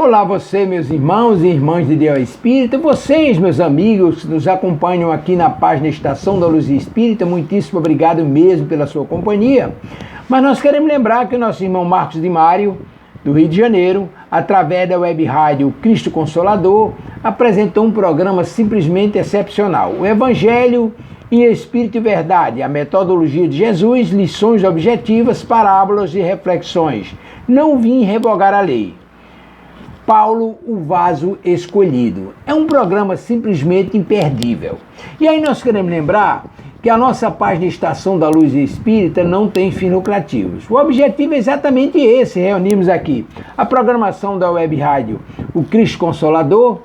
Olá você, meus irmãos e irmãs de Deus Espírita, vocês, meus amigos, que nos acompanham aqui na página Estação da Luz Espírita, muitíssimo obrigado mesmo pela sua companhia. Mas nós queremos lembrar que o nosso irmão Marcos de Mário, do Rio de Janeiro, através da web rádio Cristo Consolador, apresentou um programa simplesmente excepcional. O Evangelho em Espírito e Verdade, a metodologia de Jesus, lições objetivas, parábolas e reflexões. Não vim revogar a lei. Paulo, o vaso escolhido. É um programa simplesmente imperdível. E aí nós queremos lembrar que a nossa página Estação da Luz Espírita não tem fins lucrativos. O objetivo é exatamente esse, reunimos aqui a programação da web rádio O Cristo Consolador,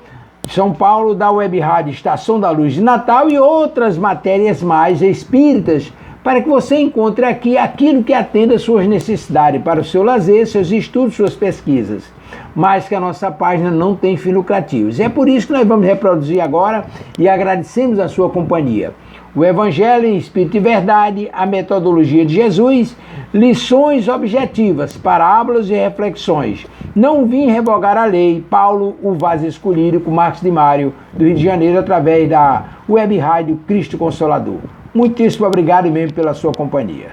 São Paulo, da web rádio Estação da Luz de Natal e outras matérias mais espíritas, para que você encontre aqui aquilo que atenda às suas necessidades, para o seu lazer, seus estudos, suas pesquisas. Mas que a nossa página não tem fins lucrativos. É por isso que nós vamos reproduzir agora e agradecemos a sua companhia. O Evangelho em Espírito e Verdade, a metodologia de Jesus, lições objetivas, parábolas e reflexões. Não vim revogar a lei. Paulo, o vaso escolhido, com Marcos de Mário, do Rio de Janeiro, através da web rádio Cristo Consolador. Muitíssimo obrigado mesmo pela sua companhia.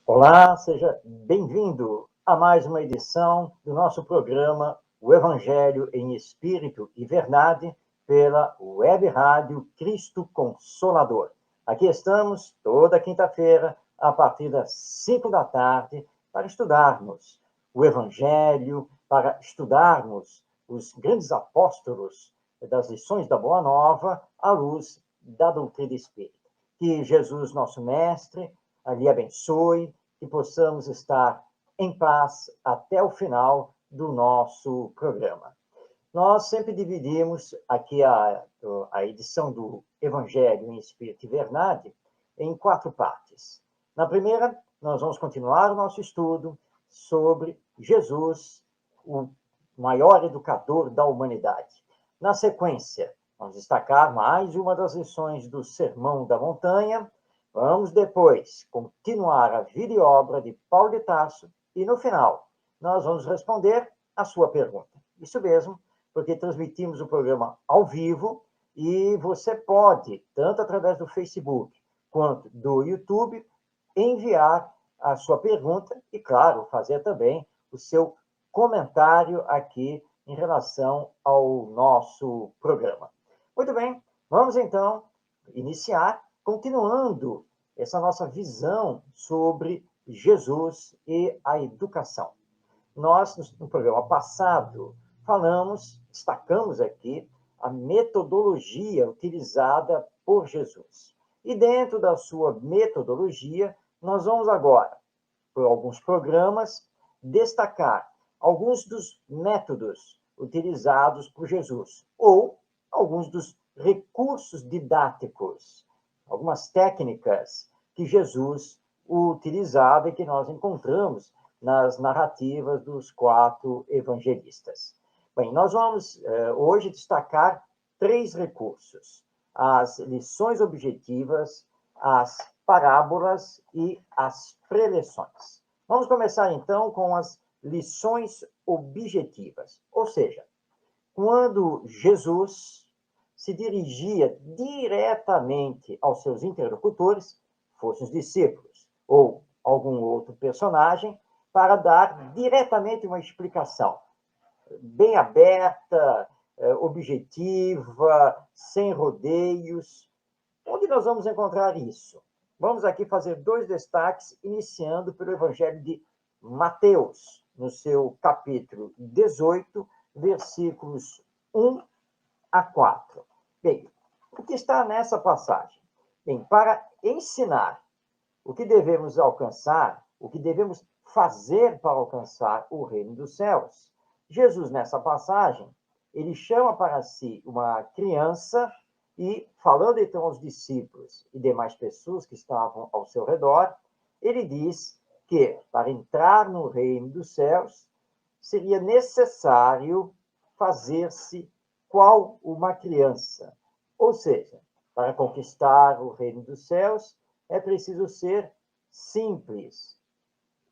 Olá, seja bem-vindo a mais uma edição do nosso programa O Evangelho em Espírito e Verdade pela web rádio Cristo Consolador. Aqui estamos toda quinta-feira a partir das 5 da tarde para estudarmos o Evangelho, para estudarmos os grandes apóstolos das lições da Boa Nova à luz da doutrina espírita. Que Jesus, nosso mestre, lhe abençoe, que possamos estar em paz até o final do nosso programa. Nós sempre dividimos aqui a edição do Evangelho em Espírito e Verdade em 4 partes. Na primeira, nós vamos continuar o nosso estudo sobre Jesus, o maior educador da humanidade. Na sequência, vamos destacar mais uma das lições do Sermão da Montanha. Vamos depois continuar a vida e obra de Paulo de Tarso e, no final, nós vamos responder a sua pergunta. Isso mesmo, porque transmitimos o programa ao vivo e você pode, tanto através do Facebook quanto do YouTube, enviar a sua pergunta e, claro, fazer também o seu comentário aqui em relação ao nosso programa. Muito bem, vamos então iniciar continuando essa nossa visão sobre Jesus e a educação. Nós, no programa passado, destacamos aqui a metodologia utilizada por Jesus. E dentro da sua metodologia, nós vamos agora, por alguns programas, destacar alguns dos métodos utilizados por Jesus, ou alguns dos recursos didáticos, algumas técnicas que Jesus utilizava e que nós encontramos nas narrativas dos 4 evangelistas. Bem, nós vamos hoje destacar 3 recursos: as lições objetivas, as parábolas e as preleções. Vamos começar então com as lições objetivas, ou seja, quando Jesus se dirigia diretamente aos seus interlocutores, fossem os discípulos ou algum outro personagem, para dar diretamente uma explicação bem aberta, objetiva, sem rodeios. Onde nós vamos encontrar isso? Vamos aqui fazer 2 destaques, iniciando pelo Evangelho de Mateus, no seu capítulo 18, versículos 1 a 4. Bem, o que está nessa passagem? Bem, para ensinar o que devemos alcançar, o que devemos fazer para alcançar o reino dos céus. Jesus, nessa passagem, ele chama para si uma criança e, falando então aos discípulos e demais pessoas que estavam ao seu redor, ele diz que, para entrar no reino dos céus, seria necessário fazer-se qual uma criança. Ou seja, para conquistar o reino dos céus, é preciso ser simples,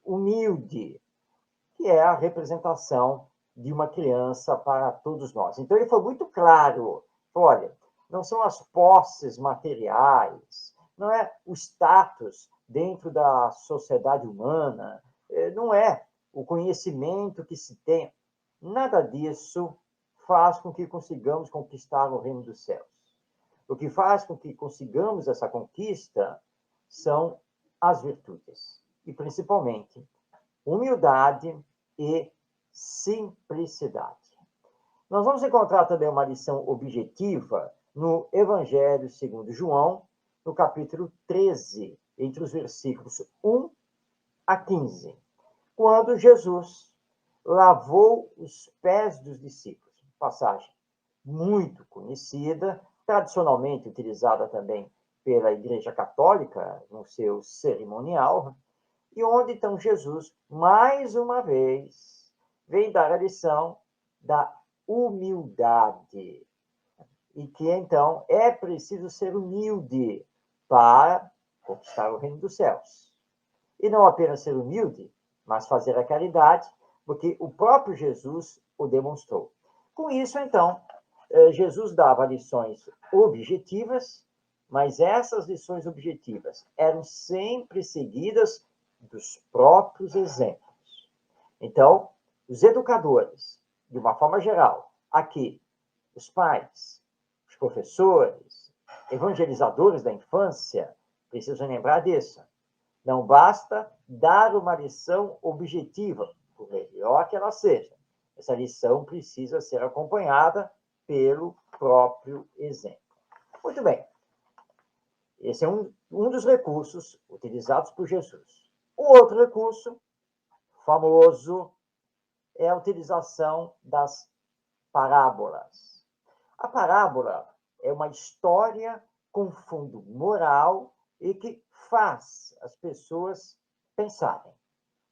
humilde, que é a representação de uma criança para todos nós. Então, ele foi muito claro. Olha, não são as posses materiais, não é o status dentro da sociedade humana, não é o conhecimento que se tem. Nada disso faz com que consigamos conquistar o reino dos céus. O que faz com que consigamos essa conquista são as virtudes, e principalmente humildade e simplicidade. Nós vamos encontrar também uma lição objetiva no Evangelho segundo João, no capítulo 13, entre os versículos 1 a 15, quando Jesus lavou os pés dos discípulos. Passagem muito conhecida, tradicionalmente utilizada também pela Igreja Católica no seu cerimonial, e onde então Jesus, mais uma vez, vem dar a lição da humildade. E que então é preciso ser humilde para conquistar o reino dos céus. E não apenas ser humilde, mas fazer a caridade, porque o próprio Jesus o demonstrou. Com isso, então, Jesus dava lições objetivas, mas essas lições objetivas eram sempre seguidas dos próprios exemplos. Então, os educadores, de uma forma geral, aqui, os pais, os professores, evangelizadores da infância, precisam lembrar disso. Não basta dar uma lição objetiva, por melhor que ela seja. Essa lição precisa ser acompanhada pelo próprio exemplo. Muito bem. Esse é um dos recursos utilizados por Jesus. O outro recurso, famoso, é a utilização das parábolas. A parábola é uma história com fundo moral e que faz as pessoas pensarem,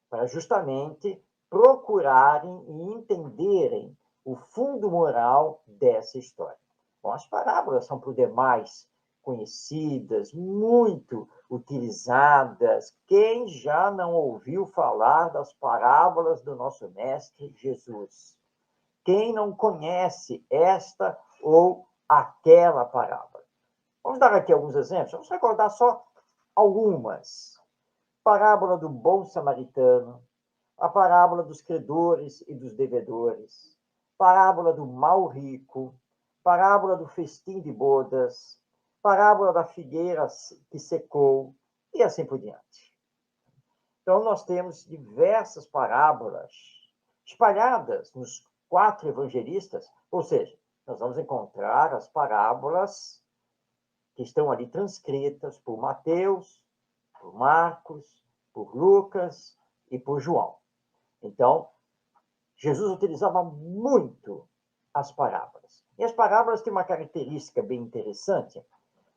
para justamente procurarem e entenderem o fundo moral dessa história. Bom, as parábolas são, por demais, conhecidas, muito utilizadas. Quem já não ouviu falar das parábolas do nosso Mestre Jesus? Quem não conhece esta ou aquela parábola? Vamos dar aqui alguns exemplos. Vamos recordar só algumas. Parábola do bom samaritano, a parábola dos credores e dos devedores, parábola do mau rico, parábola do festim de bodas, parábola da figueira que secou, e assim por diante. Então, nós temos diversas parábolas espalhadas nos 4 evangelistas, ou seja, nós vamos encontrar as parábolas que estão ali transcritas por Mateus, por Marcos, por Lucas e por João. Então, Jesus utilizava muito as parábolas. E as parábolas têm uma característica bem interessante,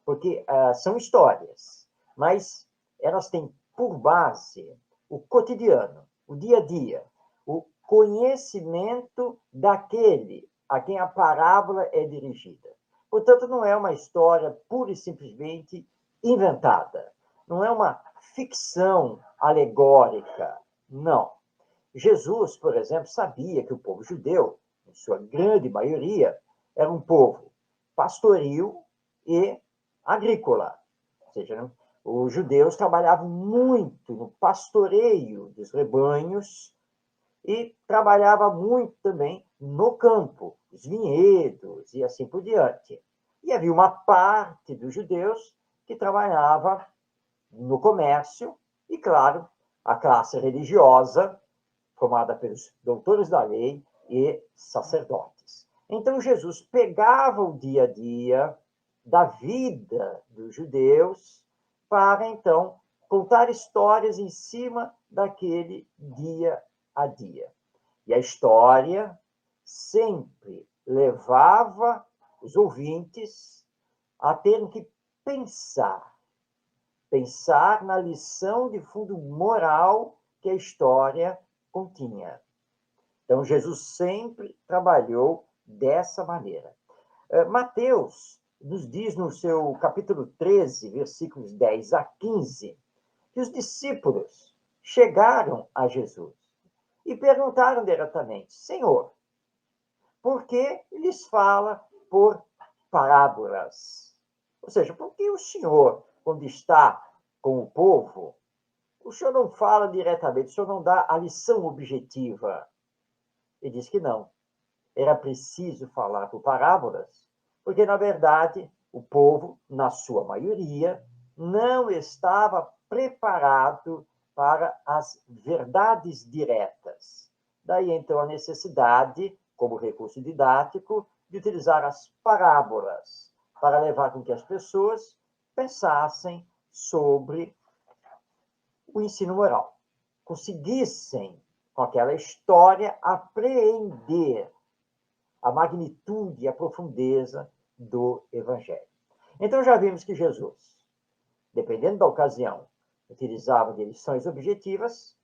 porque são histórias, mas elas têm por base o cotidiano, o dia a dia, o conhecimento daquele a quem a parábola é dirigida. Portanto, não é uma história pura e simplesmente inventada. Não é uma ficção alegórica. Não. Jesus, por exemplo, sabia que o povo judeu, em sua grande maioria, era um povo pastoril e agrícola. Ou seja, os judeus trabalhavam muito no pastoreio dos rebanhos e trabalhava muito também no campo, os vinhedos e assim por diante. E havia uma parte dos judeus que trabalhava no comércio e, claro, a classe religiosa, formada pelos doutores da lei e sacerdotes. Então, Jesus pegava o dia a dia da vida dos judeus para, então, contar histórias em cima daquele dia a dia. E a história sempre levava os ouvintes a terem que pensar na lição de fundo moral que a história continha. Então, Jesus sempre trabalhou dessa maneira. Mateus nos diz no seu capítulo 13, versículos 10 a 15, que os discípulos chegaram a Jesus e perguntaram diretamente: Senhor, por que lhes fala por parábolas? Ou seja, por que o Senhor, quando está com o povo, o Senhor não fala diretamente, o Senhor não dá a lição objetiva? Ele diz que não. Era preciso falar por parábolas, porque, na verdade, o povo, na sua maioria, não estava preparado para as verdades diretas. Daí, então, a necessidade, como recurso didático, de utilizar as parábolas para levar com que as pessoas pensassem sobre o ensino moral, conseguissem, com aquela história, apreender a magnitude e a profundeza do Evangelho. Então, já vimos que Jesus, dependendo da ocasião, utilizava de lições objetivas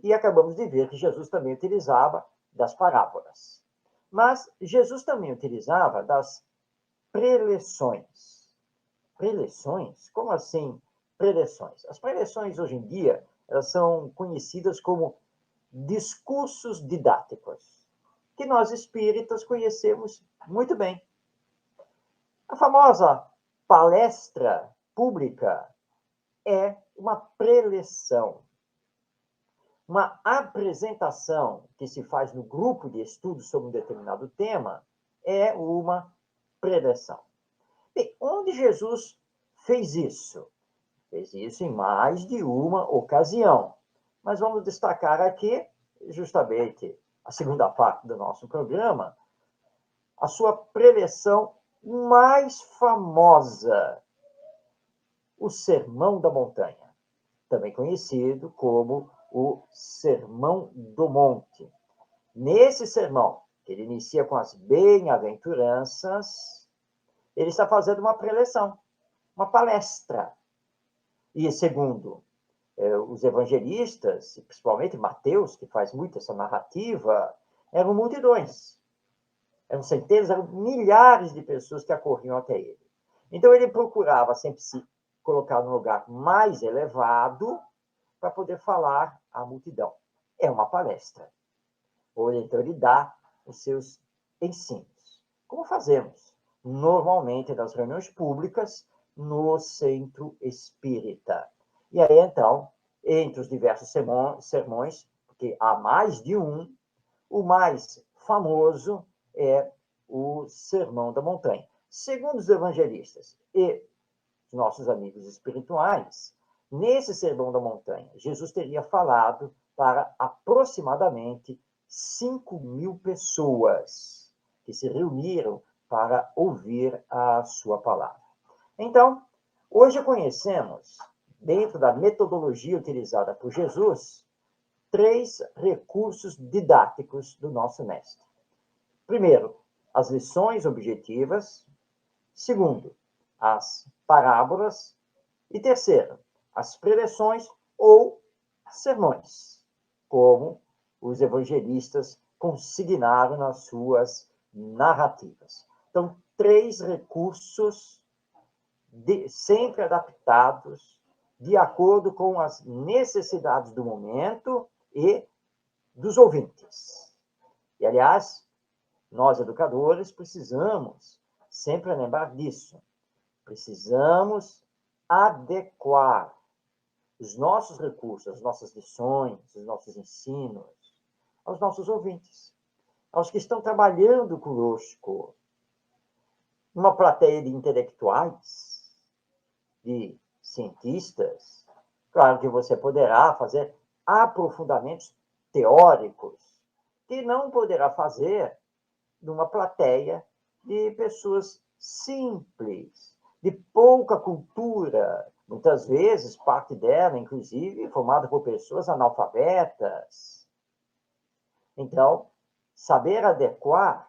e acabamos de ver que Jesus também utilizava das parábolas. Mas Jesus também utilizava das preleções. Preleções? Como assim preleções? As preleções, hoje em dia, elas são conhecidas como discursos didáticos, que nós espíritas conhecemos muito bem. A famosa palestra pública é uma preleção, uma apresentação que se faz no grupo de estudos sobre um determinado tema é uma preleção. E onde Jesus fez isso? Fez isso em mais de uma ocasião. Mas vamos destacar aqui, justamente, a segunda parte do nosso programa, a sua preleção mais famosa, o Sermão da Montanha, também conhecido como o Sermão do Monte. Nesse sermão, que ele inicia com as bem-aventuranças, ele está fazendo uma preleção, uma palestra. E segundo os evangelistas, principalmente Mateus, que faz muito essa narrativa, eram multidões. Eram centenas, eram milhares de pessoas que acorriam até ele. Então, ele procurava sempre se colocar no lugar mais elevado para poder falar à multidão. É uma palestra. Ou então, ele dá os seus ensinos. Como fazemos normalmente nas reuniões públicas no centro espírita. E aí, então, entre os diversos sermões, porque há mais de um, o mais famoso é o Sermão da Montanha. Segundo os evangelistas e os nossos amigos espirituais, nesse Sermão da Montanha, Jesus teria falado para aproximadamente 5.000 pessoas que se reuniram para ouvir a sua palavra. Então, hoje conhecemos, dentro da metodologia utilizada por Jesus, 3 recursos didáticos do nosso mestre. Primeiro, as lições objetivas. Segundo, as parábolas. E terceiro, as preleções ou sermões, como os evangelistas consignaram nas suas narrativas. Então, 3 recursos sempre adaptados de acordo com as necessidades do momento e dos ouvintes. E, aliás, nós, educadores, precisamos sempre lembrar disso. Precisamos adequar os nossos recursos, as nossas lições, os nossos ensinos aos nossos ouvintes, aos que estão trabalhando conosco. Uma plateia de intelectuais, de cientistas, claro que você poderá fazer aprofundamentos teóricos, que não poderá fazer numa plateia de pessoas simples, de pouca cultura, Muitas vezes, parte dela, inclusive, formada por pessoas analfabetas. Então, saber adequar,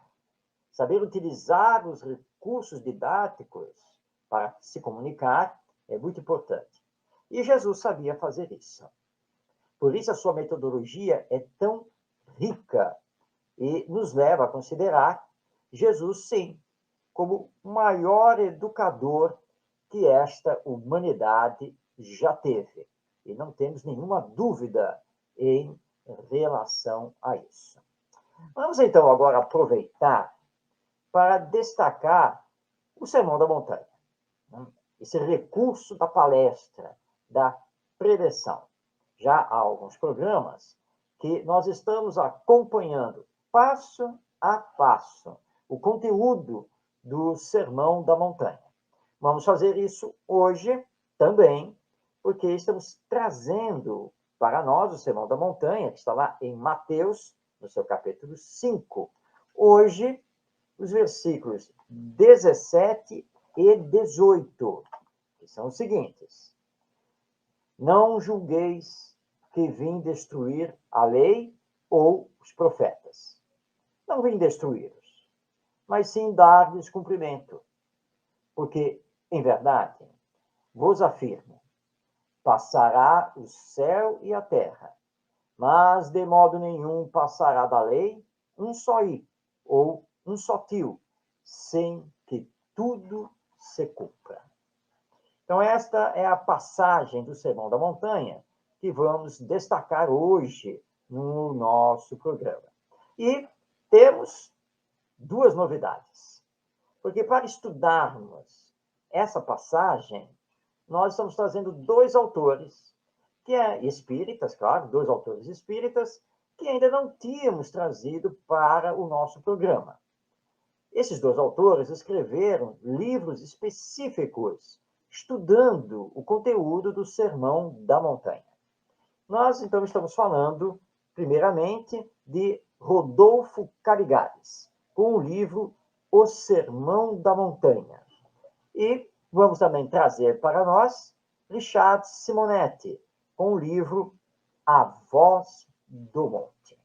saber utilizar os recursos didáticos para se comunicar é muito importante. E Jesus sabia fazer isso. Por isso, a sua metodologia é tão rica e nos leva a considerar Jesus, sim, como o maior educador que esta humanidade já teve. E não temos nenhuma dúvida em relação a isso. Vamos, então, agora aproveitar para destacar o Sermão da Montanha, né? Esse recurso da palestra, da preleção. Já há alguns programas que nós estamos acompanhando passo a passo o conteúdo do Sermão da Montanha. Vamos fazer isso hoje também, porque estamos trazendo para nós o Sermão da Montanha, que está lá em Mateus, no seu capítulo 5. Hoje, os versículos 17 e 18, que são os seguintes: Não julgueis que vim destruir a lei ou os profetas. Não vim destruí-los, mas sim dar-lhes cumprimento. Porque, em verdade, vos afirmo, passará o céu e a terra, mas de modo nenhum passará da lei um só i, ou um só tio, sem que tudo se cumpra. Então, esta é a passagem do Sermão da Montanha que vamos destacar hoje no nosso programa. E temos duas novidades. Porque para estudarmos essa passagem, nós estamos trazendo dois autores, que é espíritas, claro, dois autores espíritas, que ainda não tínhamos trazido para o nosso programa. Esses dois autores escreveram livros específicos, estudando o conteúdo do Sermão da Montanha. Nós, então, estamos falando, primeiramente, de Rodolfo Caligares, com o livro O Sermão da Montanha. E vamos também trazer para nós Richard Simonetti, com o livro A Voz do Monte.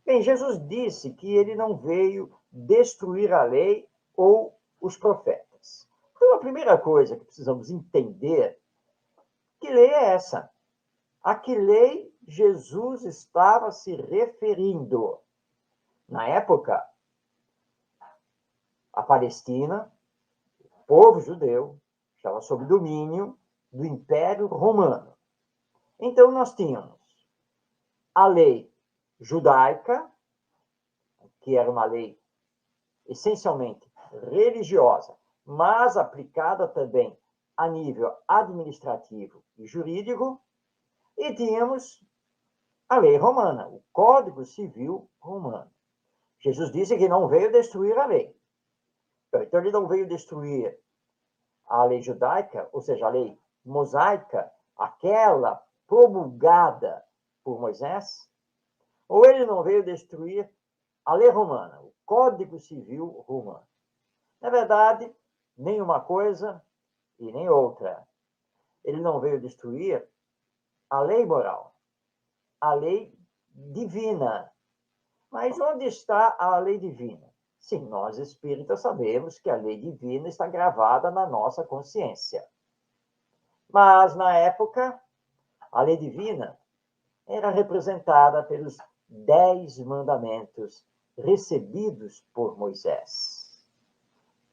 Bem, Jesus disse que ele não veio destruir a lei ou os profetas. Então, a primeira coisa que precisamos entender, que lei é essa? A que lei Jesus estava se referindo? Na época, a Palestina, o povo judeu, estava sob domínio do Império Romano. Então, nós tínhamos a lei judaica, que era uma lei essencialmente religiosa, mas aplicada também a nível administrativo e jurídico, e tínhamos a lei romana, o Código Civil Romano. Jesus disse que não veio destruir a lei. Então, ele não veio destruir a lei judaica, ou seja, a lei mosaica, aquela promulgada por Moisés, ou ele não veio destruir a lei romana, o Código Civil Romano. Na verdade, nem uma coisa e nem outra. Ele não veio destruir a lei moral, a lei divina. Mas onde está a lei divina? Sim, nós espíritas sabemos que a lei divina está gravada na nossa consciência. Mas, na época, a lei divina era representada pelos 10 mandamentos recebidos por Moisés.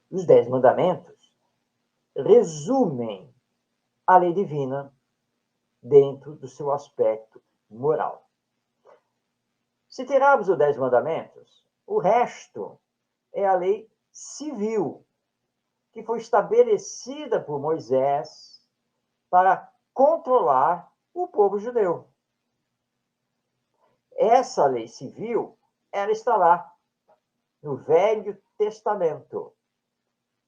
Os 10 mandamentos resumem a lei divina dentro do seu aspecto moral. Se tirarmos os 10 mandamentos, o resto é a lei civil, que foi estabelecida por Moisés para controlar o povo judeu. Essa lei civil, ela está lá no Velho Testamento,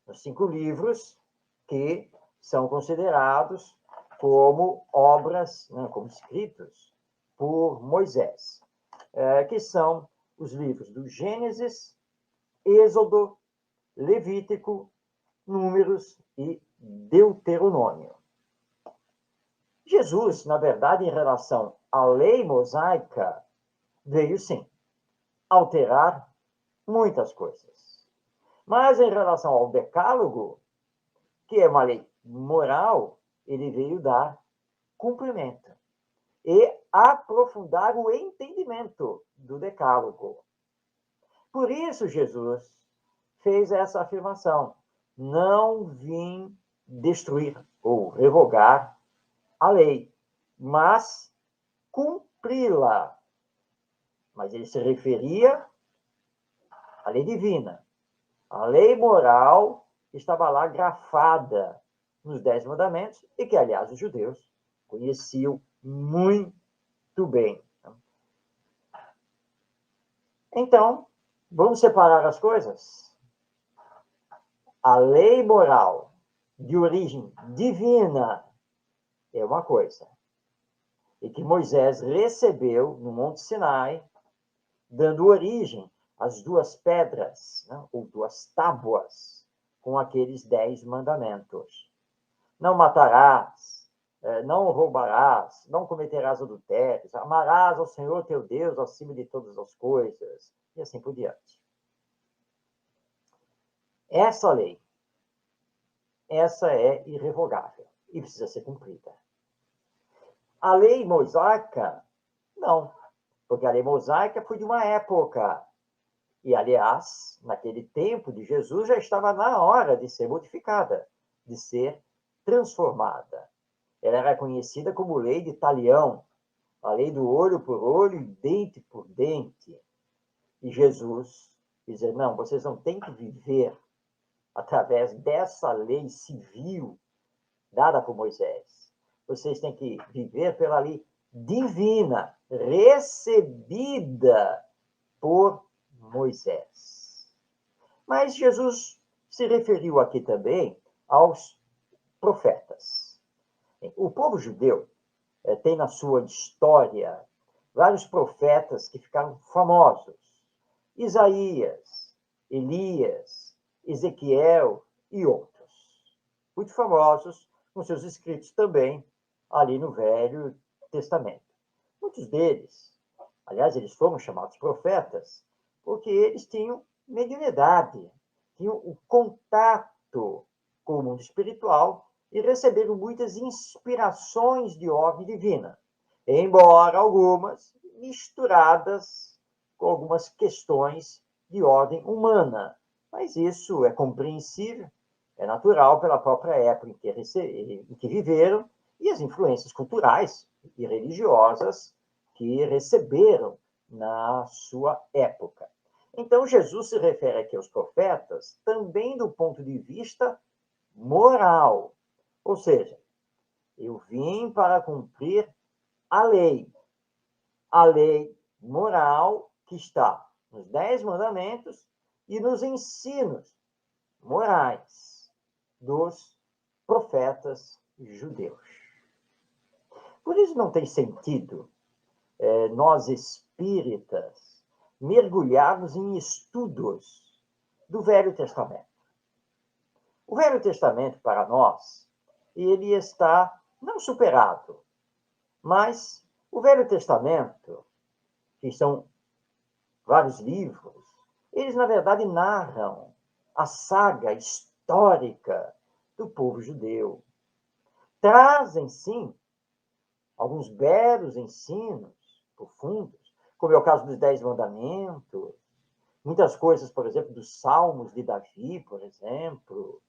nos 5 livros que são considerados como obras, né, como escritos por Moisés, que são os livros do Gênesis, Êxodo, Levítico, Números e Deuteronômio. Jesus, na verdade, em relação à lei mosaica, veio sim alterar muitas coisas. Mas em relação ao decálogo, que é uma lei moral, ele veio dar cumprimento e aprofundar o entendimento do decálogo. Por isso, Jesus fez essa afirmação: não vim destruir ou revogar a lei, mas cumpri-la. Mas ele se referia à lei divina. A lei moral estava lá grafada nos 10 mandamentos e que, aliás, os judeus conheciam muito bem. Então, vamos separar as coisas? A lei moral de origem divina é uma coisa, e que Moisés recebeu no Monte Sinai, dando origem às 2 pedras, né, ou 2 tábuas, com aqueles 10 mandamentos. Não matarás, não roubarás, não cometerás adultérios, amarás ao Senhor teu Deus acima de todas as coisas, e assim por diante. Essa lei, essa é irrevogável e precisa ser cumprida. A lei mosaica, não, porque a lei mosaica foi de uma época. E, aliás, naquele tempo de Jesus já estava na hora de ser modificada, de ser transformada. Ela era conhecida como lei de talião, a lei do olho por olho e dente por dente. E Jesus dizia, não, vocês não têm que viver através dessa lei civil dada por Moisés. Vocês têm que viver pela lei divina, recebida por Moisés. Mas Jesus se referiu aqui também aos profetas. O povo judeu tem na sua história vários profetas que ficaram famosos. Isaías, Elias, Ezequiel e outros. Muito famosos, com seus escritos também ali no Velho Testamento. Muitos deles, aliás, eles foram chamados profetas, porque eles tinham mediunidade, tinham o contato com o mundo espiritual e receberam muitas inspirações de ordem divina, embora algumas misturadas com algumas questões de ordem humana. Mas isso é compreensível, é natural pela própria época em que viveram e as influências culturais e religiosas que receberam na sua época. Então, Jesus se refere aqui aos profetas também do ponto de vista moral. Ou seja, eu vim para cumprir a lei moral que está nos 10 mandamentos e nos ensinos morais dos profetas judeus. Por isso não tem sentido nós espíritas mergulharmos em estudos do Velho Testamento. O Velho Testamento, para nós, ele está não superado, mas o Velho Testamento, que são vários livros, eles, na verdade, narram a saga histórica do povo judeu. Trazem, sim, alguns belos ensinos profundos, como é o caso dos 10 mandamentos, muitas coisas, por exemplo, dos Salmos de Davi, por exemplo,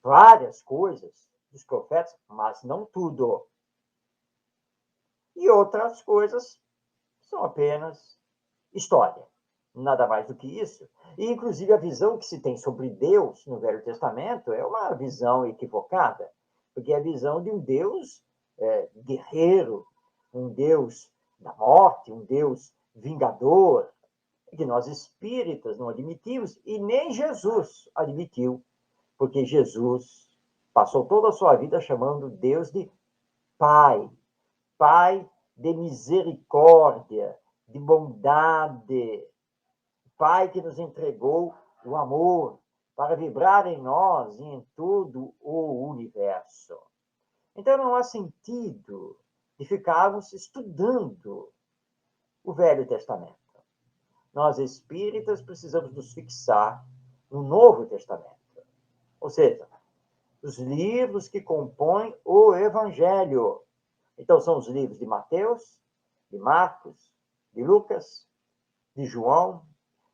várias coisas dos profetas, mas não tudo. E outras coisas são apenas história, nada mais do que isso. E, inclusive, a visão que se tem sobre Deus no Velho Testamento é uma visão equivocada, porque é a visão de um Deus guerreiro, um Deus da morte, um Deus vingador, que nós espíritas não admitimos, e nem Jesus admitiu, porque Jesus passou toda a sua vida chamando Deus de Pai, Pai de misericórdia, de bondade, Pai que nos entregou o amor para vibrar em nós e em todo o universo. Então, não há sentido de ficarmos estudando o Velho Testamento. Nós, espíritas, precisamos nos fixar no Novo Testamento. Ou seja, os livros que compõem o Evangelho. Então, são os livros de Mateus, de Marcos, de Lucas, de João,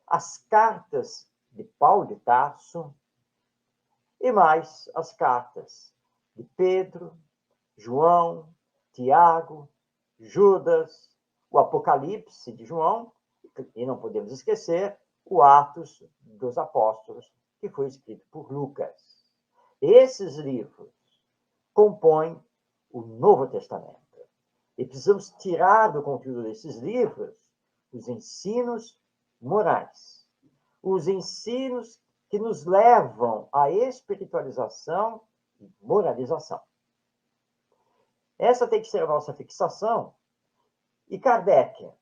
as cartas de Paulo de Tarso e mais as cartas de Pedro, João, Tiago, Judas, o Apocalipse de João e não podemos esquecer o Atos dos Apóstolos, que foi escrito por Lucas. Esses livros compõem o Novo Testamento. E precisamos tirar do conteúdo desses livros os ensinos morais, os ensinos que nos levam à espiritualização e moralização. Essa tem que ser a nossa fixação. E Kardec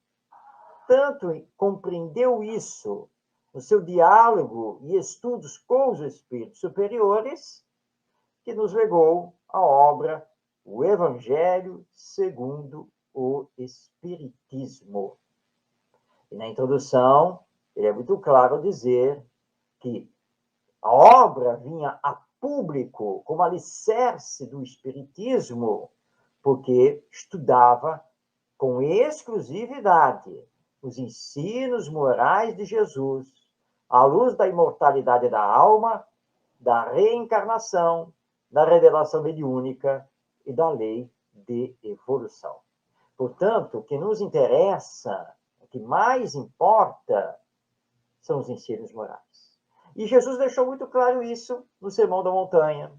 tanto compreendeu isso no seu diálogo e estudos com os espíritos superiores, que nos legou a obra O Evangelho segundo o Espiritismo. E na introdução, ele é muito claro ao dizer que a obra vinha a público como alicerce do Espiritismo, porque estudava com exclusividade os ensinos morais de Jesus, à luz da imortalidade da alma, da reencarnação, da revelação mediúnica e da lei de evolução. Portanto, o que nos interessa, o que mais importa, são os ensinos morais. E Jesus deixou muito claro isso no Sermão da Montanha,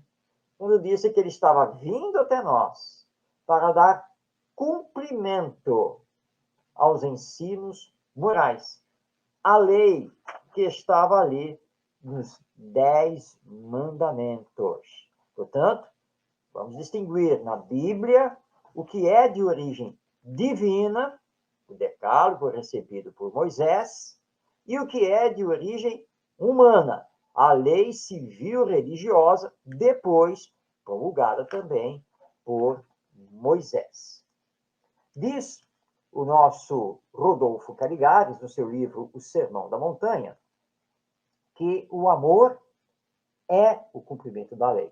quando disse que ele estava vindo até nós para dar cumprimento aos ensinos morais. A lei que estava ali nos 10 mandamentos. Portanto, vamos distinguir na Bíblia o que é de origem divina, o decálogo recebido por Moisés, e o que é de origem humana, a lei civil religiosa, depois promulgada também por Moisés. Diz o nosso Rodolfo Caligares, no seu livro O Sermão da Montanha, que o amor é o cumprimento da lei.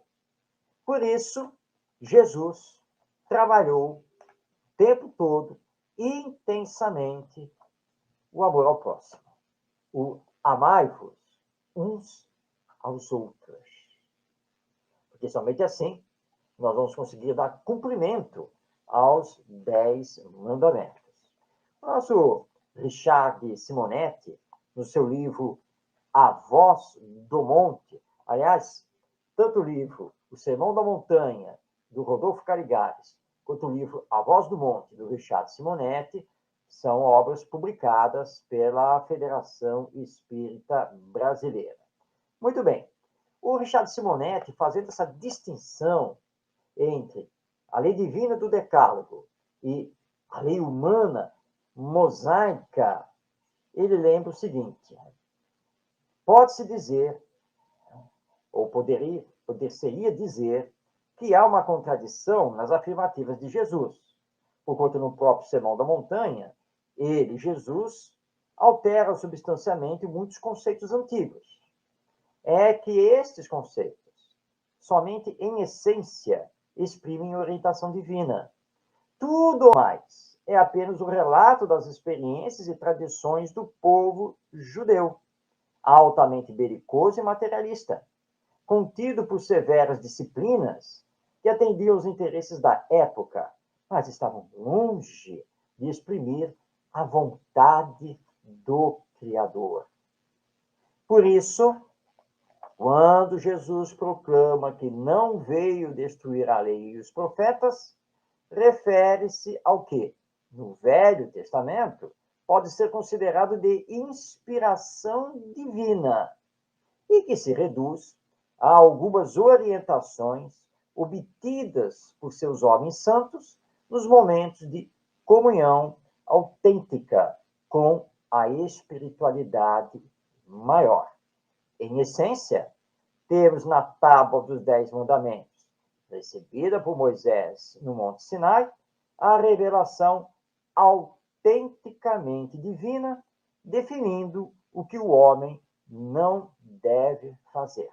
Por isso, Jesus trabalhou o tempo todo, intensamente, o amor ao próximo. O amai-vos uns aos outros. Porque somente assim nós vamos conseguir dar cumprimento aos 10 mandamentos. O nosso Richard Simonetti, no seu livro A Voz do Monte, aliás, tanto o livro O Sermão da Montanha, do Rodolfo Caligares, quanto o livro A Voz do Monte, do Richard Simonetti, são obras publicadas pela Federação Espírita Brasileira. Muito bem. O Richard Simonetti, fazendo essa distinção entre a lei divina do Decálogo e a lei humana mosaica, ele lembra o seguinte: pode-se dizer, ou poderia dizer, que há uma contradição nas afirmativas de Jesus, porquanto no próprio Sermão da Montanha, ele, Jesus, altera substancialmente muitos conceitos antigos. É que estes conceitos, somente em essência, exprimem orientação divina. Tudo mais é apenas o relato das experiências e tradições do povo judeu, altamente belicoso e materialista, contido por severas disciplinas que atendiam aos interesses da época, mas estavam longe de exprimir a vontade do Criador. Por isso, quando Jesus proclama que não veio destruir a lei e os profetas, refere-se ao que, no Velho Testamento, pode ser considerado de inspiração divina e que se reduz a algumas orientações obtidas por seus homens santos nos momentos de comunhão autêntica com a espiritualidade maior. Em essência, temos na Tábua dos 10 Mandamentos recebida por Moisés no Monte Sinai, a revelação autenticamente divina, definindo o que o homem não deve fazer.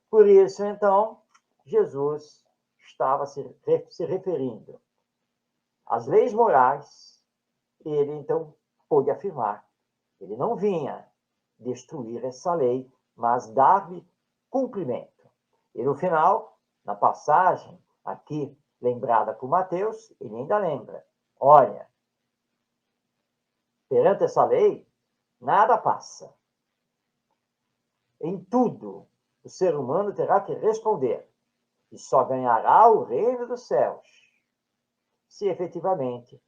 Por isso, então, Jesus estava se referindo às leis morais. Ele, então, pôde afirmar: ele não vinha destruir essa lei, mas dar-lhe cumprimento. E no final, na passagem aqui lembrada por Mateus, ele ainda lembra: olha, perante essa lei, nada passa. Em tudo, o ser humano terá que responder, e só ganhará o reino dos céus se efetivamente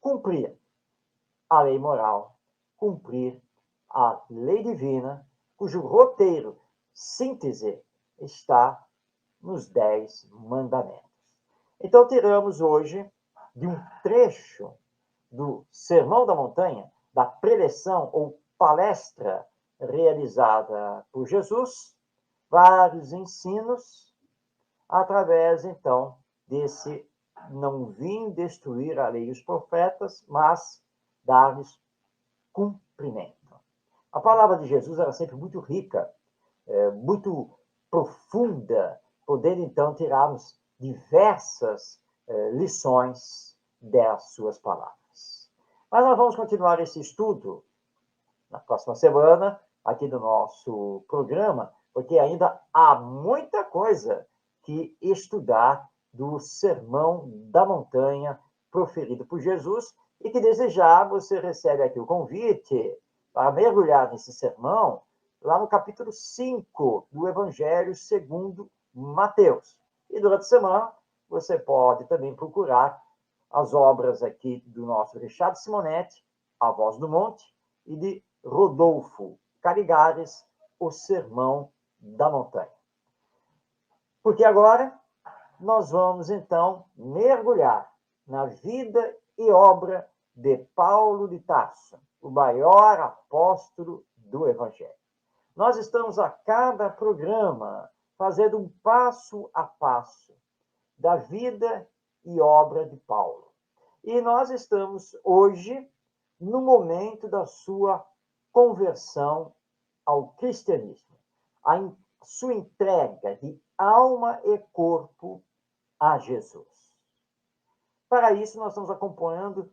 cumprir a lei moral, cumprir a lei divina, cujo roteiro, síntese, está nos 10 mandamentos. Então, tiramos hoje de um trecho do Sermão da Montanha, da preleção ou palestra realizada por Jesus, vários ensinos, através, então, desse não vim destruir a lei e os profetas, mas dar-lhes cumprimento. A palavra de Jesus era sempre muito rica, muito profunda, podendo, então, tirarmos diversas lições das suas palavras. Mas nós vamos continuar esse estudo na próxima semana, aqui do nosso programa, porque ainda há muita coisa que estudar do Sermão da Montanha proferido por Jesus, e que desejar, você recebe aqui o convite para mergulhar nesse sermão lá no capítulo 5 do Evangelho segundo Mateus. E durante a semana você pode também procurar as obras aqui do nosso Richard Simonetti, A Voz do Monte, e de Rodolfo Carigares, O Sermão da Montanha. Porque agora nós vamos, então, mergulhar na vida e obra de Paulo de Tarso, o maior apóstolo do Evangelho. Nós estamos a cada programa fazendo um passo a passo da vida e obra de Paulo. E nós estamos hoje no momento da sua conversão ao cristianismo, a sua entrega de alma e corpo a Jesus. Para isso, nós estamos acompanhando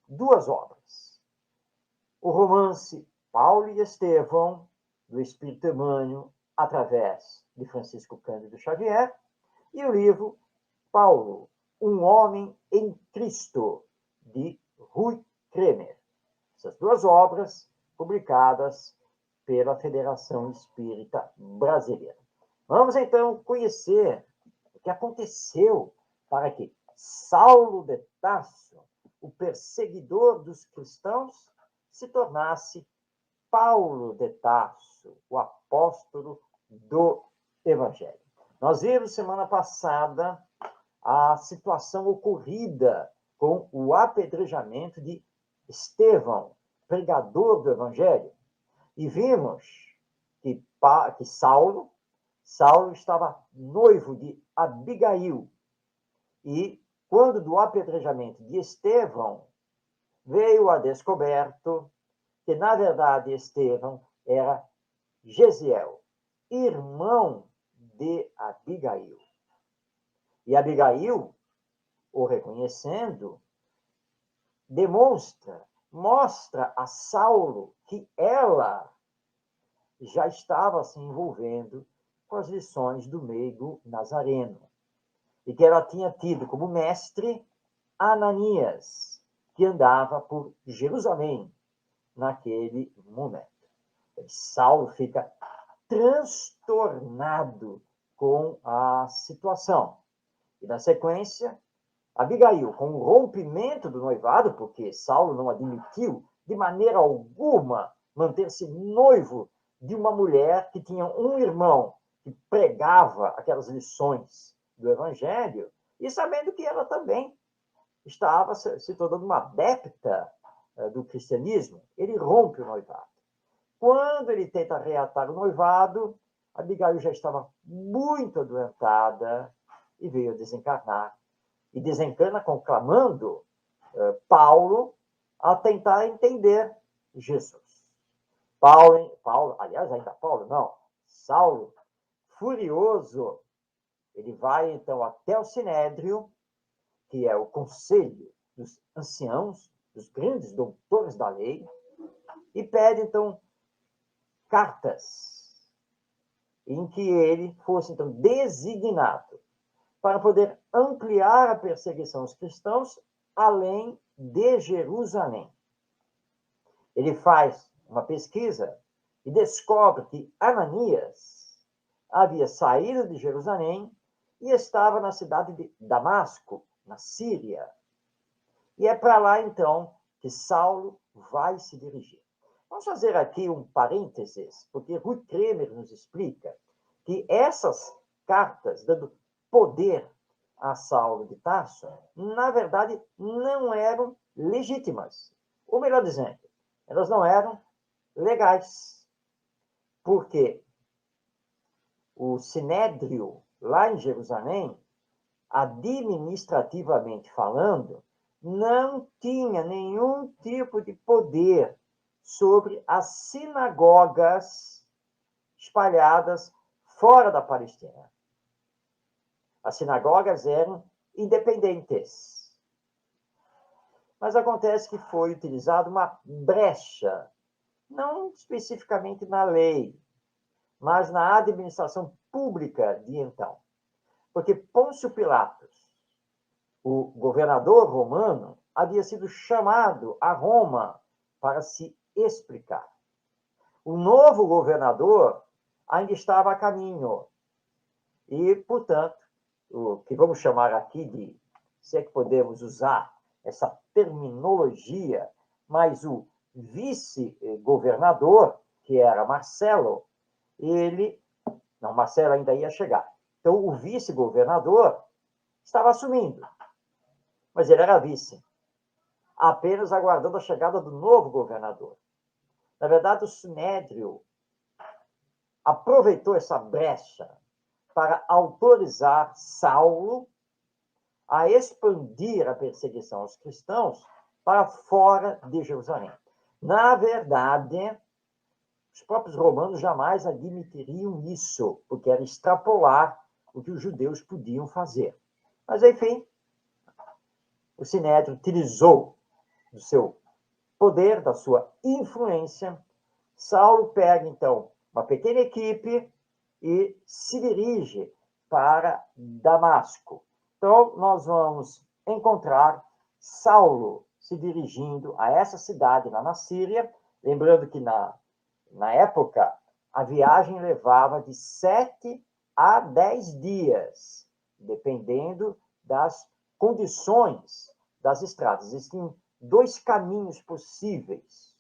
duas obras. O romance Paulo e Estevão, do Espírito Emmanuel, através de Francisco Cândido Xavier, e o livro Paulo, um homem em Cristo, de Rui Kremer. Essas duas obras publicadas pela Federação Espírita Brasileira. Vamos, então, conhecer o que aconteceu para que Saulo de Tarso, o perseguidor dos cristãos, se tornasse Paulo de Tarso, o apóstolo do Evangelho. Nós vimos semana passada a situação ocorrida com o apedrejamento de Estevão, pregador do Evangelho, e vimos que Saulo estava noivo de Abigail, e quando do apedrejamento de Estevão, veio a descoberto que, na verdade, Estevão era Gesiel, irmão de Abigail. E Abigail, o reconhecendo, mostra a Saulo que ela já estava se envolvendo com as lições do meigo nazareno, e que ela tinha tido como mestre Ananias, que andava por Jerusalém naquele momento. E Saulo fica transtornado com a situação. E, na sequência, Abigail, com o rompimento do noivado, porque Saulo não admitiu de maneira alguma manter-se noivo de uma mulher que tinha um irmão que pregava aquelas lições do Evangelho, e sabendo que ela também estava se tornando uma adepta do cristianismo, ele rompe o noivado. Quando ele tenta reatar o noivado, Abigail já estava muito adoentada e veio a desencarnar. E desencana conclamando Paulo a tentar entender Jesus. Paulo, aliás, ainda Paulo, não, Saulo, furioso, ele vai então até o Sinédrio, que é o conselho dos anciãos, dos grandes doutores da lei, e pede então cartas em que ele fosse então designado para poder ampliar a perseguição aos cristãos além de Jerusalém. Ele faz uma pesquisa e descobre que Ananias havia saído de Jerusalém e estava na cidade de Damasco, na Síria. E é para lá, então, que Saulo vai se dirigir. Vamos fazer aqui um parênteses, porque Rui Kremer nos explica que essas cartas, dando poder a Saulo de Tarso, na verdade, não eram legítimas. Ou melhor dizendo, elas não eram legais. Porque o Sinédrio, lá em Jerusalém, administrativamente falando, não tinha nenhum tipo de poder sobre as sinagogas espalhadas fora da Palestina. As sinagogas eram independentes. Mas acontece que foi utilizada uma brecha, não especificamente na lei, mas na administração pública de então. Porque Pôncio Pilatos, o governador romano, havia sido chamado a Roma para se explicar. O novo governador ainda estava a caminho. E, portanto, o que vamos chamar aqui de, se é que podemos usar essa terminologia, mas o vice-governador, que era Marcelo, Marcelo ainda ia chegar. Então, o vice-governador estava assumindo, mas ele era vice, apenas aguardando a chegada do novo governador. Na verdade, o Sinédrio aproveitou essa brecha para autorizar Saulo a expandir a perseguição aos cristãos para fora de Jerusalém. Na verdade, os próprios romanos jamais admitiriam isso, porque era extrapolar o que os judeus podiam fazer. Mas, enfim, o Sinédrio utilizou do seu poder, da sua influência. Saulo pega, então, uma pequena equipe e se dirige para Damasco. Então, nós vamos encontrar Saulo se dirigindo a essa cidade lá na Síria, lembrando que na época a viagem levava de 7 a 10 dias, dependendo das condições das estradas. Existem 2 caminhos possíveis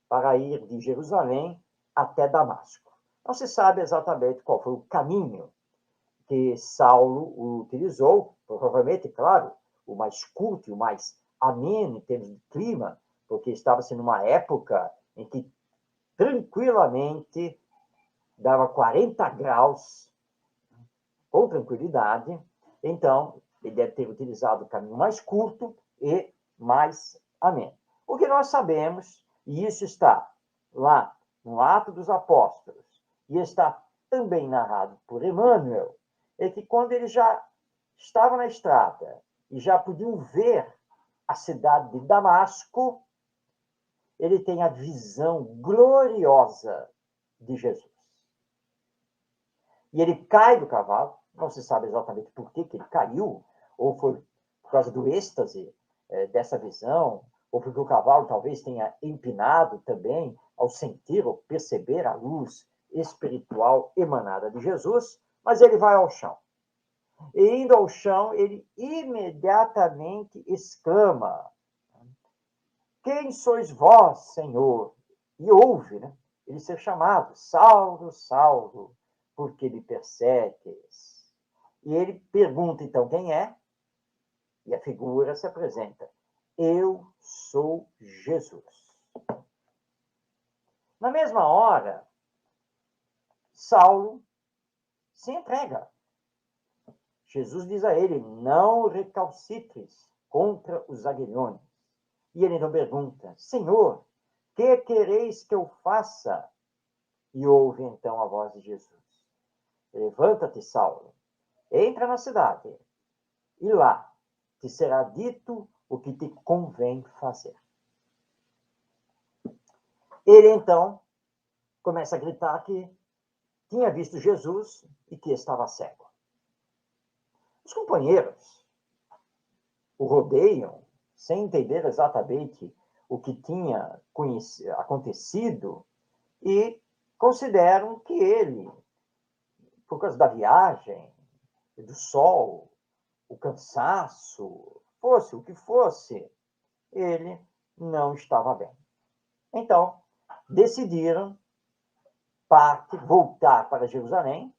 para ir de Jerusalém até Damasco. Não se sabe exatamente qual foi o caminho que Saulo utilizou, provavelmente, claro, o mais curto e o mais ameno em termos de clima, porque estava-se numa época em que tranquilamente dava 40 graus, com tranquilidade. Então, ele deve ter utilizado o caminho mais curto e mais ameno. O que nós sabemos, e isso está lá no Atos dos Apóstolos, e está também narrado por Emmanuel, é que quando ele já estava na estrada e já podiam ver a cidade de Damasco, ele tem a visão gloriosa de Jesus. E ele cai do cavalo, não se sabe exatamente por que ele caiu, ou foi por causa do êxtase dessa visão, ou porque o cavalo talvez tenha empinado também ao sentir ou perceber a luz espiritual emanada de Jesus, mas ele vai ao chão. E indo ao chão, ele imediatamente exclama: quem sois vós, Senhor? E ouve, né, ele ser chamado: Saulo, Saulo, porque me persegues? E ele pergunta, então, quem é? E a figura se apresenta: eu sou Jesus. Na mesma hora, Saulo se entrega. Jesus diz a ele, não recalcitres contra os aguilhões. E ele então pergunta, Senhor, que quereis que eu faça? E ouve então a voz de Jesus. Levanta-te, Saulo, entra na cidade, e lá te será dito o que te convém fazer. Ele então começa a gritar que tinha visto Jesus e que estava cego. Os companheiros o rodeiam, sem entender exatamente o que tinha acontecido, e consideram que ele, por causa da viagem, do sol, o cansaço, fosse o que fosse, ele não estava bem. Então, decidiram voltar para Jerusalém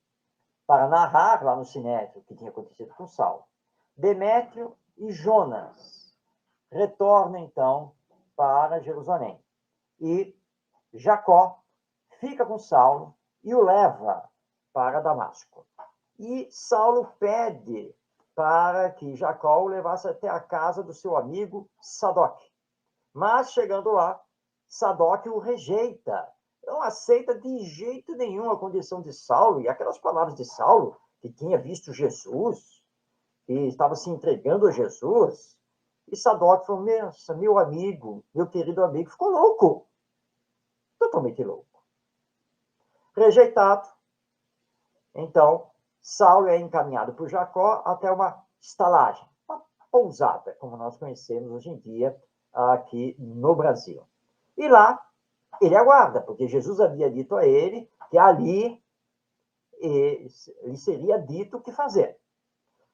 para narrar lá no Sinédrio o que tinha acontecido com Saulo. Demétrio e Jonas retornam, então, para Jerusalém. E Jacó fica com Saulo e o leva para Damasco. E Saulo pede para que Jacó o levasse até a casa do seu amigo Sadoc. Mas, chegando lá, Sadoc o rejeita. Não aceita de jeito nenhum a condição de Saulo. E aquelas palavras de Saulo, que tinha visto Jesus, que estava se entregando a Jesus. E Sadoc falou, meu amigo, meu querido amigo, ficou louco. Totalmente louco. Rejeitado. Então, Saulo é encaminhado por Jacó até uma estalagem, uma pousada, como nós conhecemos hoje em dia aqui no Brasil. E lá ele aguarda, porque Jesus havia dito a ele que ali lhe seria dito o que fazer.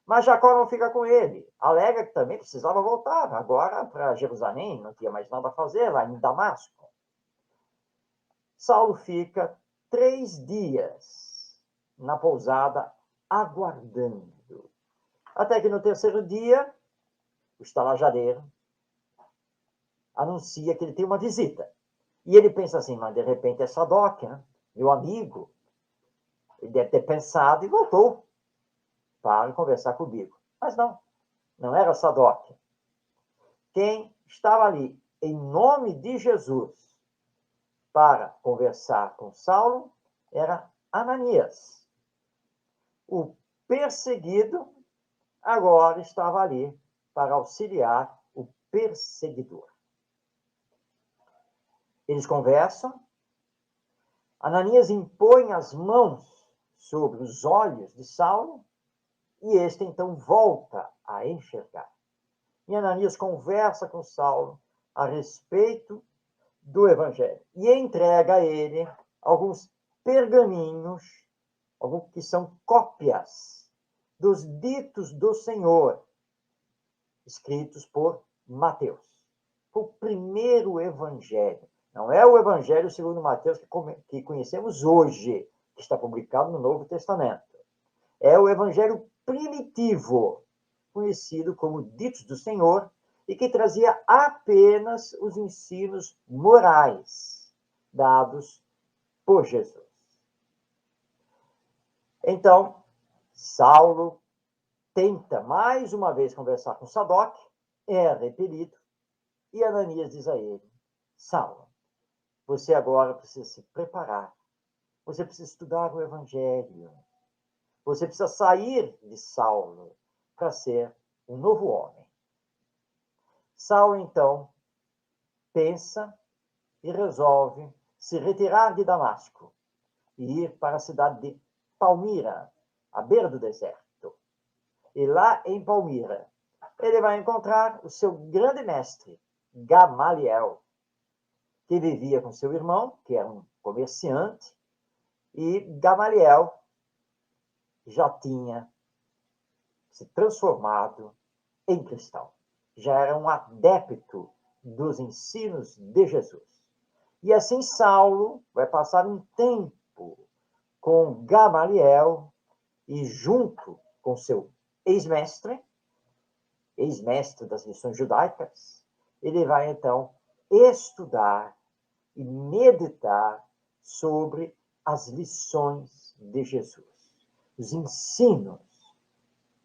Mas Jacó não fica com ele. Alega que também precisava voltar agora para Jerusalém, não tinha mais nada a fazer lá em Damasco. Saulo fica 3 dias na pousada aguardando. Até que no 3º dia, o estalajadeiro anuncia que ele tem uma visita. E ele pensa assim, mas de repente é Sadoc, né? Meu amigo. Ele deve ter pensado e voltou para conversar comigo. Mas não era Sadoc. Quem estava ali em nome de Jesus para conversar com Saulo era Ananias. O perseguido agora estava ali para auxiliar o perseguidor. Eles conversam. Ananias impõe as mãos sobre os olhos de Saulo e este então volta a enxergar. E Ananias conversa com Saulo a respeito do Evangelho e entrega a ele alguns pergaminhos, que são cópias dos ditos do Senhor, escritos por Mateus. Foi o primeiro Evangelho. Não é o Evangelho segundo Mateus que conhecemos hoje, que está publicado no Novo Testamento. É o Evangelho primitivo, conhecido como Ditos do Senhor, e que trazia apenas os ensinos morais dados por Jesus. Então, Saulo tenta mais uma vez conversar com Sadoc, é repelido, e Ananias diz a ele, Saulo, você agora precisa se preparar, você precisa estudar o Evangelho, você precisa sair de Saulo para ser um novo homem. Saulo, então, pensa e resolve se retirar de Damasco e ir para a cidade de Palmira, à beira do deserto. E lá em Palmira, ele vai encontrar o seu grande mestre, Gamaliel, que vivia com seu irmão, que era um comerciante, e Gamaliel já tinha se transformado em cristão. Já era um adepto dos ensinos de Jesus. E assim Saulo vai passar um tempo com Gamaliel e junto com seu ex-mestre das lições judaicas, ele vai então estudar e meditar sobre as lições de Jesus, os ensinos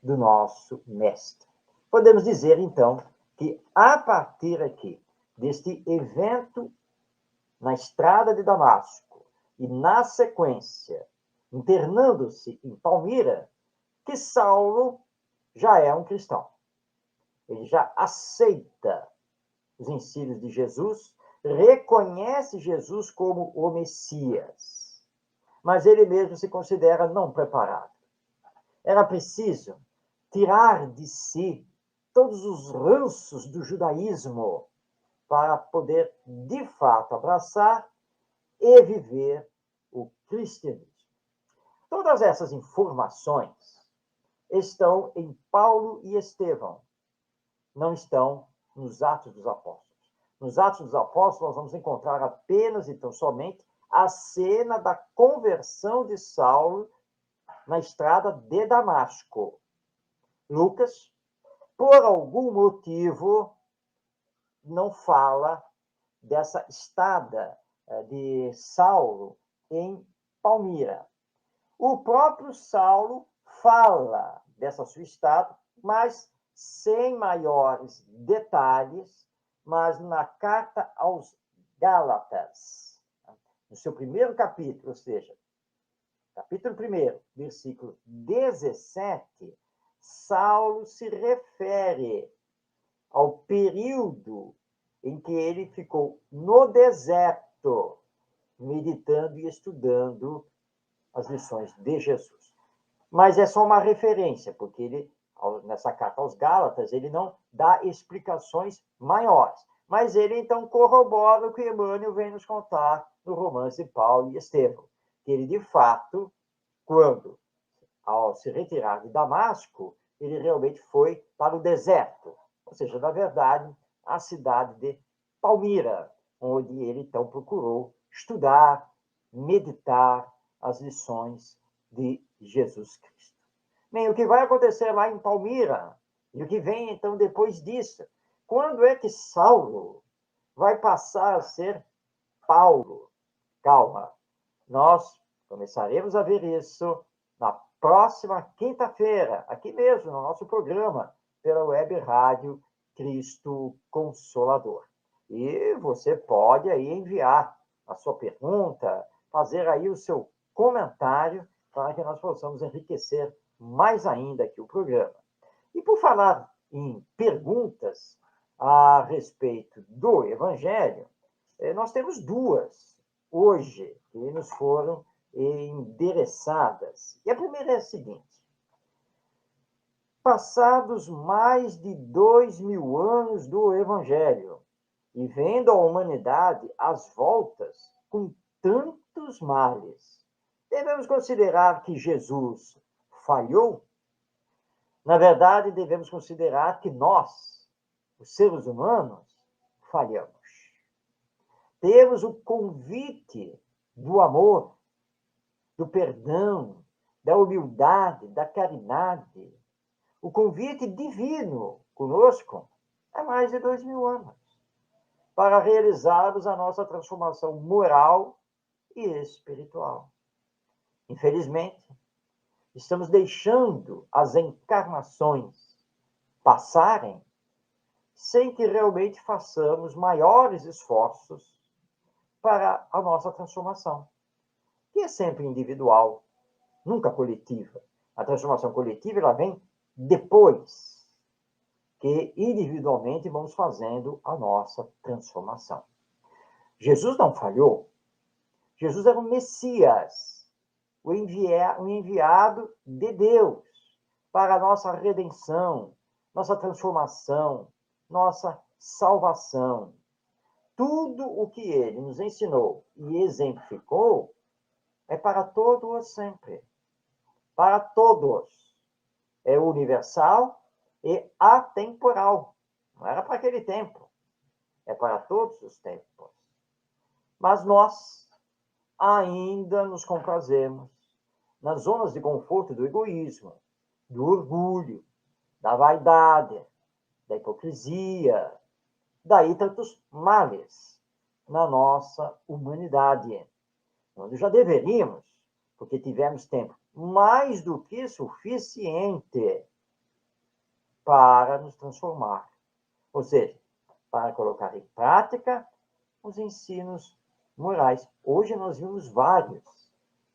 do nosso Mestre. Podemos dizer, então, que a partir aqui, deste evento na estrada de Damasco, e na sequência, internando-se em Palmira, que Saulo já é um cristão. Ele já aceita os ensinos de Jesus, reconhece Jesus como o Messias, mas ele mesmo se considera não preparado. Era preciso tirar de si todos os ranços do judaísmo para poder, de fato, abraçar e viver o cristianismo. Todas essas informações estão em Paulo e Estevão, não estão nos Atos dos Apóstolos. Nos Atos dos Apóstolos, nós vamos encontrar apenas e tão somente a cena da conversão de Saulo na estrada de Damasco. Lucas, por algum motivo, não fala dessa estada de Saulo em Palmira. O próprio Saulo fala dessa sua estada, mas sem maiores detalhes, mas na carta aos Gálatas, no seu primeiro capítulo, ou seja, capítulo 1, versículo 17, Saulo se refere ao período em que ele ficou no deserto, meditando e estudando as lições de Jesus. Mas é só uma referência, porque ele, nessa carta aos Gálatas, ele não dá explicações maiores. Mas ele, então, corrobora o que Emmanuel vem nos contar no romance de Paulo e Estevão, que ele, de fato, quando, ao se retirar de Damasco, ele realmente foi para o deserto, ou seja, na verdade, a cidade de Palmira, onde ele, então, procurou estudar, meditar as lições de Jesus Cristo. Bem, o que vai acontecer lá em Palmira, e o que vem, então, depois disso? Quando é que Saulo vai passar a ser Paulo? Calma, nós começaremos a ver isso na próxima quinta-feira, aqui mesmo, no nosso programa, pela web rádio Cristo Consolador. E você pode aí enviar a sua pergunta, fazer aí o seu comentário, para que nós possamos enriquecer mais ainda aqui o programa. E por falar em perguntas a respeito do Evangelho, nós temos duas hoje que nos foram endereçadas. E a primeira é a seguinte: passados mais de 2000 anos do Evangelho, e vendo a humanidade às voltas com tantos males, devemos considerar que Jesus falhou? Na verdade, devemos considerar que nós, os seres humanos, falhamos. Temos o convite do amor, do perdão, da humildade, da caridade, o convite divino conosco há mais de 2000 anos, para realizarmos a nossa transformação moral e espiritual. Infelizmente, estamos deixando as encarnações passarem sem que realmente façamos maiores esforços para a nossa transformação, que é sempre individual, nunca coletiva. A transformação coletiva ela vem depois que individualmente vamos fazendo a nossa transformação. Jesus não falhou. Jesus era o Messias, o enviado de Deus para a nossa redenção, nossa transformação, nossa salvação. Tudo o que ele nos ensinou e exemplificou é para todos sempre. Para todos. É universal e atemporal. Não era para aquele tempo. É para todos os tempos. Mas nós ainda nos comprazemos nas zonas de conforto do egoísmo, do orgulho, da vaidade, da hipocrisia, daí tantos males na nossa humanidade. Nós já deveríamos, porque tivemos tempo mais do que suficiente para nos transformar. Ou seja, para colocar em prática os ensinos morais. Hoje nós vimos vários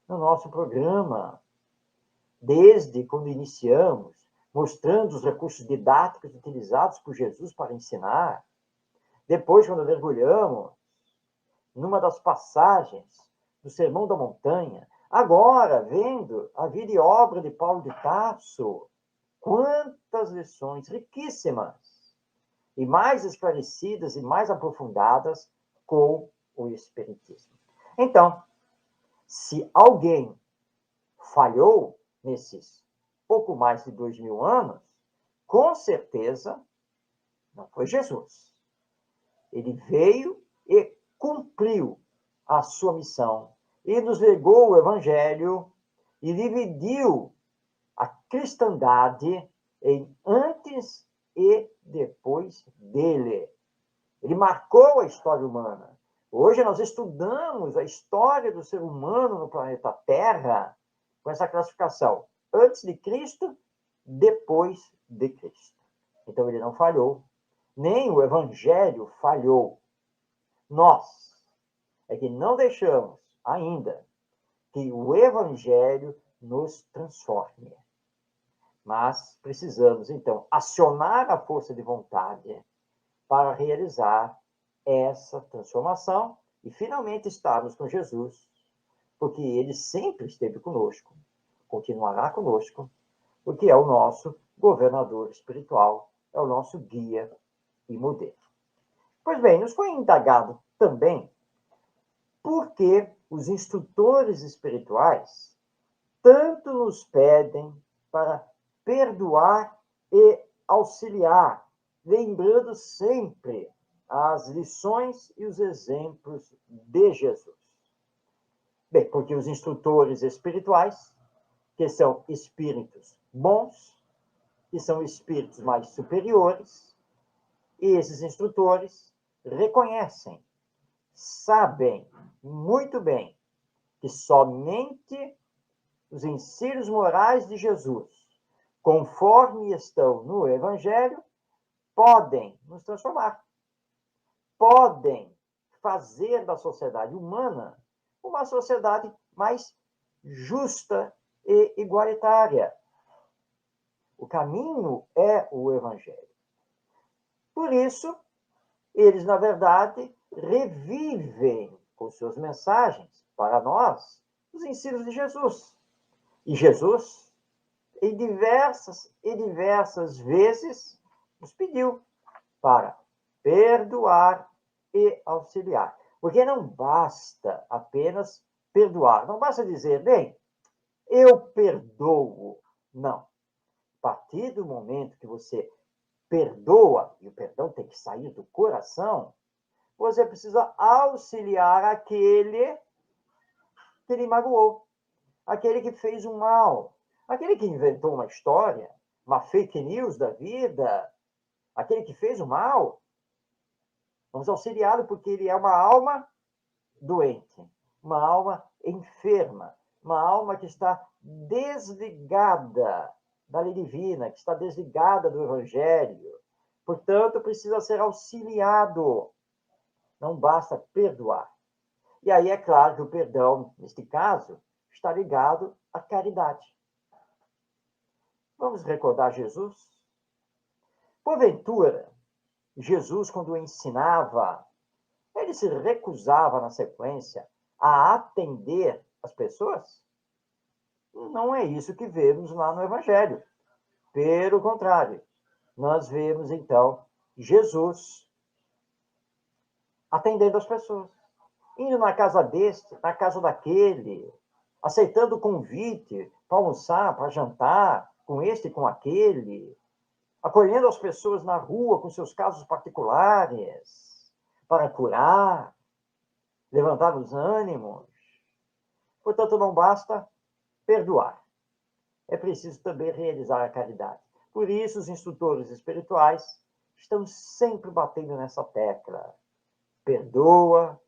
no nosso programa, desde quando iniciamos, mostrando os recursos didáticos utilizados por Jesus para ensinar. Depois, quando mergulhamos numa das passagens do Sermão da Montanha, agora vendo a vida e obra de Paulo de Tarso, quantas lições riquíssimas e mais esclarecidas e mais aprofundadas com o Espiritismo. Então, se alguém falhou nesses pouco mais de 2000 anos, com certeza não foi Jesus. Ele veio e cumpriu a sua missão e nos legou o Evangelho e dividiu a cristandade em antes e depois dele. Ele marcou a história humana. Hoje nós estudamos a história do ser humano no planeta Terra com essa classificação: antes de Cristo, depois de Cristo. Então ele não falhou, nem o Evangelho falhou. Nós é que não deixamos ainda que o Evangelho nos transforme. Mas precisamos, então, acionar a força de vontade para realizar essa transformação e finalmente estarmos com Jesus, porque ele sempre esteve conosco, continuará conosco, porque é o nosso governador espiritual, é o nosso guia e modelo. Pois bem, nos foi indagado também por que os instrutores espirituais tanto nos pedem para perdoar e auxiliar, lembrando sempre as lições e os exemplos de Jesus. Bem, porque os instrutores espirituais, que são espíritos bons, que são espíritos mais superiores, e esses instrutores reconhecem, sabem muito bem que somente os ensinos morais de Jesus, conforme estão no Evangelho, podem nos transformar, podem fazer da sociedade humana uma sociedade mais justa e igualitária. O caminho é o Evangelho. Por isso, eles, na verdade, revivem com suas mensagens para nós os ensinos de Jesus. E Jesus, em diversas vezes, nos pediu para perdoar e auxiliar. Porque não basta apenas perdoar, não basta dizer, bem, eu perdoo. Não. A partir do momento que você perdoa, e o perdão tem que sair do coração, você precisa auxiliar aquele que lhe magoou, aquele que fez um mal, aquele que inventou uma história, uma fake news da vida, aquele que fez o mal. Vamos auxiliá-lo porque ele é uma alma doente, uma alma enferma, uma alma que está desligada da lei divina, que está desligada do Evangelho. Portanto, precisa ser auxiliado. Não basta perdoar. E aí é claro que o perdão, neste caso, está ligado à caridade. Vamos recordar Jesus? Porventura, Jesus, quando ensinava, ele se recusava na sequência a atender as pessoas? Não é isso que vemos lá no Evangelho. Pelo contrário, nós vemos então Jesus atendendo as pessoas, indo na casa deste, na casa daquele, aceitando o convite para almoçar, para jantar, com este e com aquele, acolhendo as pessoas na rua com seus casos particulares, para curar, levantar os ânimos. Portanto, não basta perdoar. É preciso também realizar a caridade. Por isso, os instrutores espirituais estão sempre batendo nessa tecla. Perdoa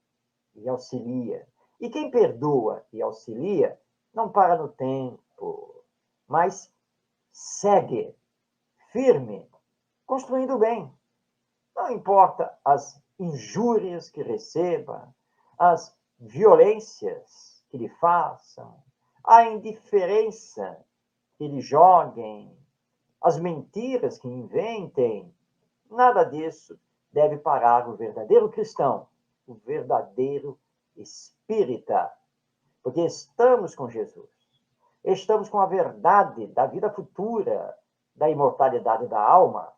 e auxilia. E quem perdoa e auxilia não para no tempo, mas segue firme construindo o bem. Não importa as injúrias que receba, as violências que lhe façam, a indiferença que lhe joguem, as mentiras que inventem, nada disso deve parar o verdadeiro cristão, o verdadeiro espírita, porque estamos com Jesus, estamos com a verdade da vida futura, da imortalidade da alma,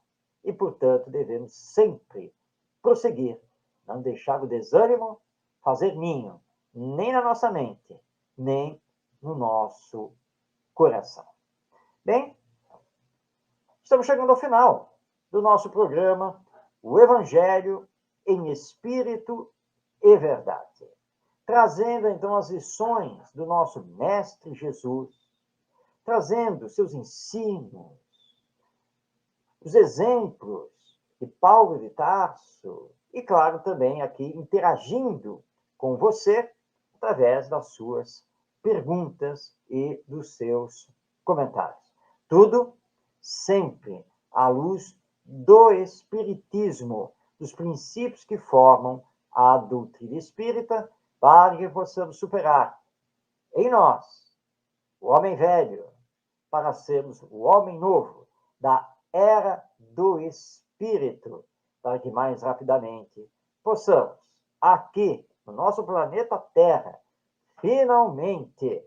e, portanto, devemos sempre prosseguir, não deixar o desânimo fazer ninho, nem na nossa mente, nem no nosso coração. Bem, estamos chegando ao final do nosso programa, o Evangelho em Espírito e Verdade, trazendo então as lições do nosso Mestre Jesus, trazendo seus ensinos, os exemplos de Paulo de Tarso, e, claro, também aqui interagindo com você através das suas perguntas e dos seus comentários. Tudo sempre à luz do Espiritismo, dos princípios que formam a doutrina espírita, para que possamos superar em nós o homem velho, para sermos o homem novo da era do Espírito, para que mais rapidamente possamos, aqui no nosso planeta Terra, finalmente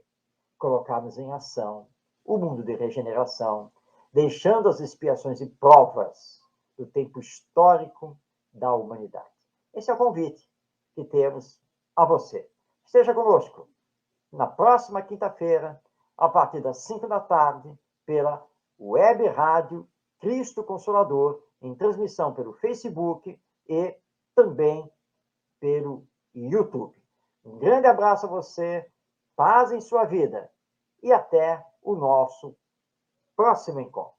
colocarmos em ação o mundo de regeneração, deixando as expiações e provas do tempo histórico da humanidade. Esse é o convite que temos a você. Esteja conosco na próxima quinta-feira, a partir das 5 da tarde, pela Web Rádio Cristo Consolador, em transmissão pelo Facebook e também pelo YouTube. Um grande abraço a você, paz em sua vida e até o nosso próximo encontro.